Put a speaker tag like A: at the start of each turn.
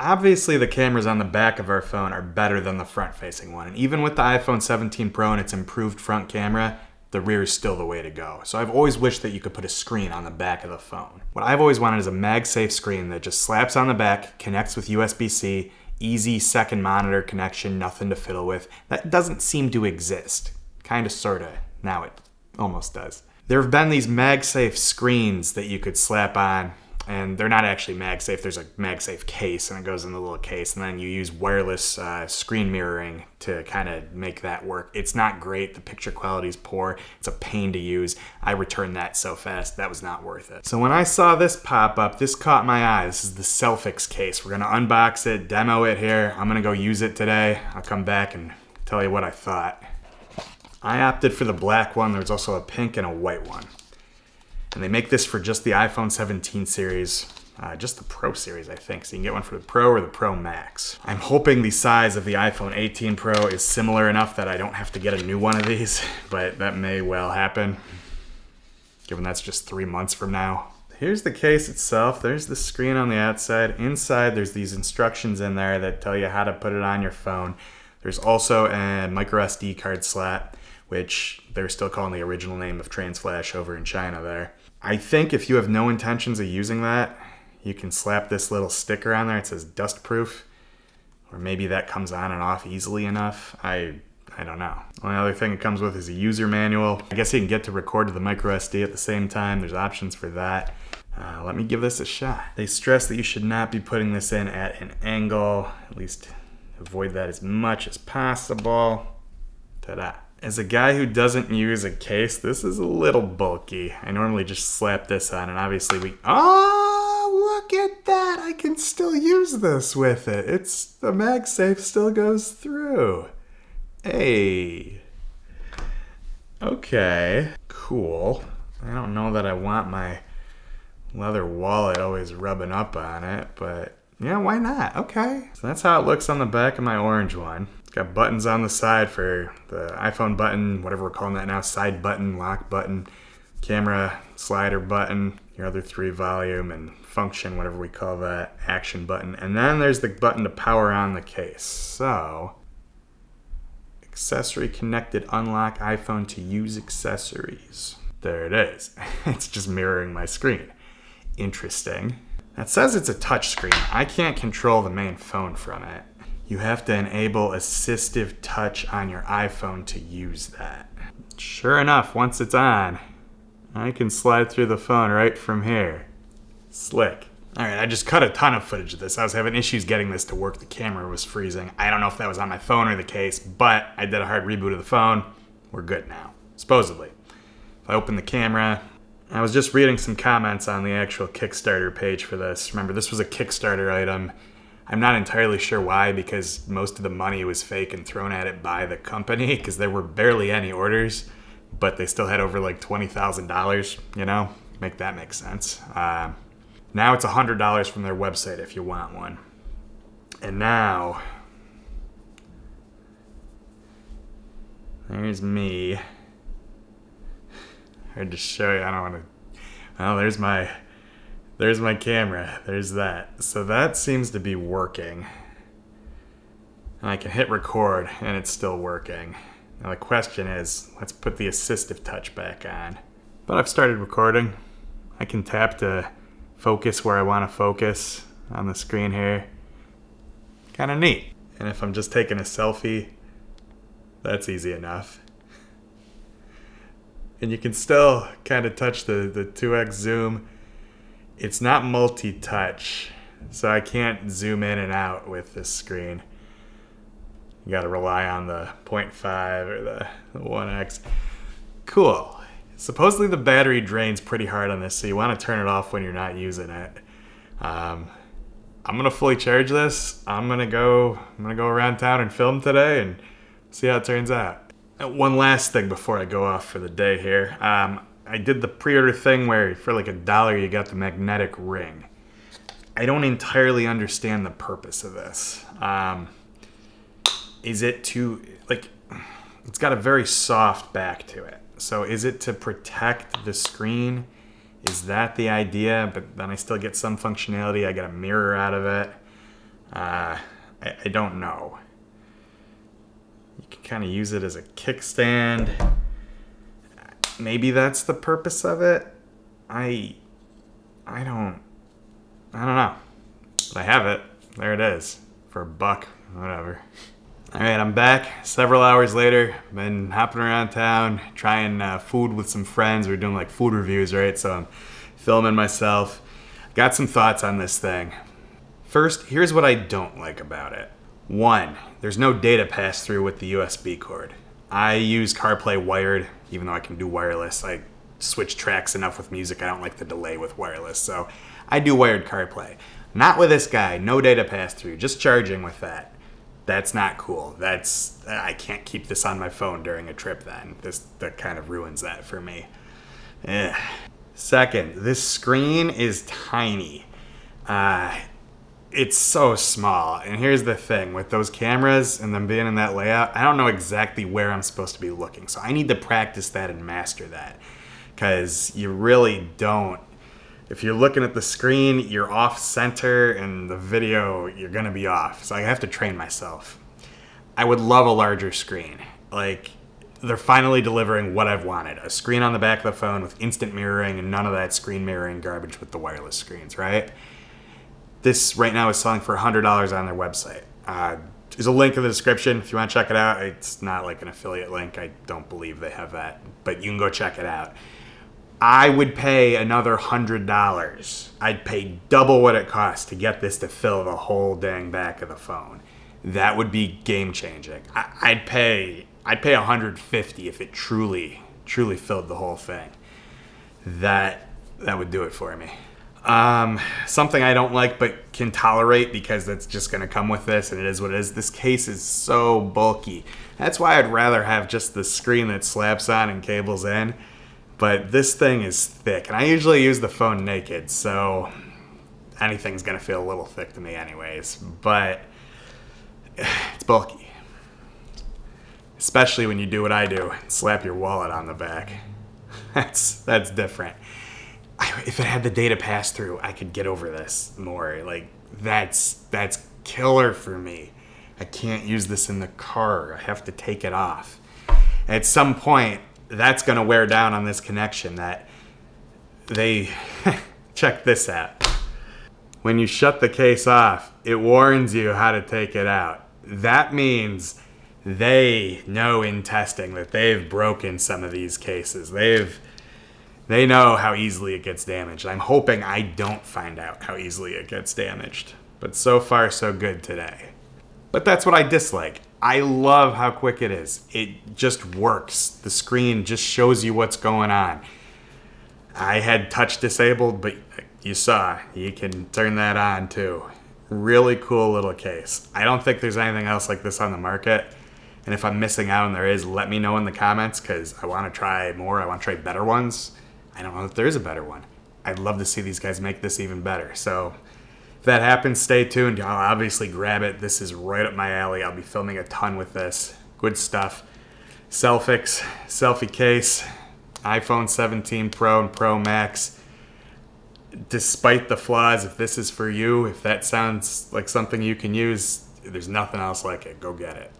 A: Obviously, the cameras on the back of our phone are better than the front-facing one. And even with the iPhone 17 Pro and its improved front camera, the rear is still the way to go. So I've always wished that you could put a screen on the back of the phone. What I've always wanted is a MagSafe screen that just slaps on the back, connects with USB-C, easy second monitor connection, nothing to fiddle with. That doesn't seem to exist. Kinda, sorta. Now it almost does. There have been these MagSafe screens that you could slap on, and they're not actually MagSafe. There's a MagSafe case, and it goes in the little case, and then you use wireless screen mirroring to kind of make that work. It's not great. The picture quality is poor. It's a pain to use. I returned that so fast. That was not worth it. So when I saw this pop up, this caught my eye. This is the Selfix Case. We're going to unbox it, demo it here. I'm going to go use it today. I'll come back and tell you what I thought. I opted for the black one. There's also a pink and a white one. And they make this for just the iPhone 17 series, just the Pro series, I think. So you can get one for the Pro or the Pro Max. I'm hoping the size of the iPhone 18 Pro is similar enough that I don't have to get a new one of these, but that may well happen, given that's just 3 months from now. Here's the case itself. There's the screen on the outside. Inside, there's these instructions in there that tell you how to put it on your phone. There's also a micro SD card slot, which they're still calling the original name of TransFlash over in China there. I think if you have no intentions of using that, you can slap this little sticker on there. It says dust proof, or maybe that comes on and off easily enough. I don't know. The only other thing it comes with is a user manual. I guess you can get to record to the micro SD at the same time. There's options for that. Let me give this a shot. They stress that you should not be putting this in at an angle. At least avoid that as much as possible. Ta-da. As a guy who doesn't use a case, this is a little bulky. I normally just slap this on, and obviously oh, look at that! I can still use this with it. The MagSafe still goes through. Hey. Okay. Cool. I don't know that I want my leather wallet always rubbing up on it, but yeah, why not? Okay. So that's how it looks on the back of my orange one. Got buttons on the side for the iPhone button, whatever we're calling that now, side button, lock button, camera slider button, your other 3 volume and function, whatever we call that, action button. And then there's the button to power on the case. So, accessory connected, unlock iPhone to use accessories. There it is. It's just mirroring my screen. Interesting. It says it's a touch screen. I can't control the main phone from it. You have to enable assistive touch on your iPhone to use that. Sure enough, once it's on, I can slide through the phone right from here. Slick. Alright, I just cut a ton of footage of this. I was having issues getting this to work. The camera was freezing. I don't know if that was on my phone or the case, but I did a hard reboot of the phone. We're good now, supposedly. If I open the camera, I was just reading some comments on the actual Kickstarter page for this. Remember, this was a Kickstarter item. I'm not entirely sure why, because most of the money was fake and thrown at it by the company, because there were barely any orders, but they still had over like $20,000, you know? Make that make sense. Now it's $100 from their website if you want one. And now, there's me. Hard to show you, I don't want to, well, there's my camera. There's that. So that seems to be working. And I can hit record and it's still working. Now the question is, let's put the assistive touch back on. But I've started recording. I can tap to focus where I want to focus on the screen here. Kind of neat. And if I'm just taking a selfie, that's easy enough. And you can still kind of touch the 2x zoom. It's not multi-touch, so I can't zoom in and out with this screen. You gotta rely on the 0.5 or the 1x. Cool. Supposedly the battery drains pretty hard on this, so you want to turn it off when you're not using it. I'm gonna fully charge this. I'm gonna go around town and film today and see how it turns out. One last thing before I go off for the day here. I did the pre-order thing where for like $1 you got the magnetic ring. I don't entirely understand the purpose of this. Is it to, like, it's got a very soft back to it. So is it to protect the screen? Is that the idea? But then I still get some functionality. I get a mirror out of it. I don't know. You can kind of use it as a kickstand. Maybe that's the purpose of it. I don't know. But I have it. There it is. For $1, whatever. Alright, I'm back several hours later. Been hopping around town, trying food with some friends. We're doing like food reviews, right? So I'm filming myself. Got some thoughts on this thing. First, here's what I don't like about it. One, there's no data pass through with the USB cord. I use CarPlay wired, even though I can do wireless. I switch tracks enough with music. I don't like the delay with wireless, so I do wired CarPlay. Not with this guy, no data pass through, just charging with that. That's not cool. I can't keep this on my phone during a trip then. That kind of ruins that for me. Ugh. Second, this screen is tiny. It's so small. And here's the thing, with those cameras and them being in that layout, I don't know exactly where I'm supposed to be looking. So I need to practice that and master that. Because you really don't. If you're looking at the screen, you're off center, and the video, you're gonna be off. So I have to train myself. I would love a larger screen. Like, they're finally delivering what I've wanted. A screen on the back of the phone with instant mirroring and none of that screen mirroring garbage with the wireless screens, right? This right now is selling for $100 on their website. There's a link in the description if you want to check it out. It's not like an affiliate link. I don't believe they have that, but you can go check it out. I would pay another $100. I'd pay double what it costs to get this to fill the whole dang back of the phone. That would be game changing. I'd pay $150 if it truly filled the whole thing. That would do it for me. Something I don't like but can tolerate because that's just going to come with this, and it is what it is. This case is so bulky. That's why I'd rather have just the screen that slaps on and cables in. But this thing is thick, and I usually use the phone naked, so anything's going to feel a little thick to me anyways. But it's bulky. Especially when you do what I do and slap your wallet on the back. That's different. If it had the data pass through, I could get over this more. Like, that's killer for me. I can't use this in the car. I have to take it off. At some point, that's going to wear down on this connection that they... Check this out. When you shut the case off, it warns you how to take it out. That means they know in testing that they've broken some of these cases. They know how easily it gets damaged. I'm hoping I don't find out how easily it gets damaged. But so far, so good today. But that's what I dislike. I love how quick it is. It just works. The screen just shows you what's going on. I had touch disabled, but you saw, you can turn that on too. Really cool little case. I don't think there's anything else like this on the market. And if I'm missing out and there is, let me know in the comments because I want to try more. I want to try better ones. I don't know if there is a better one. I'd love to see these guys make this even better. So if that happens, stay tuned. I'll obviously grab it. This is right up my alley. I'll be filming a ton with this. Good stuff. Selfix Selfie Case, iPhone 17 Pro and Pro Max. Despite the flaws, if this is for you, if that sounds like something you can use, there's nothing else like it. Go get it.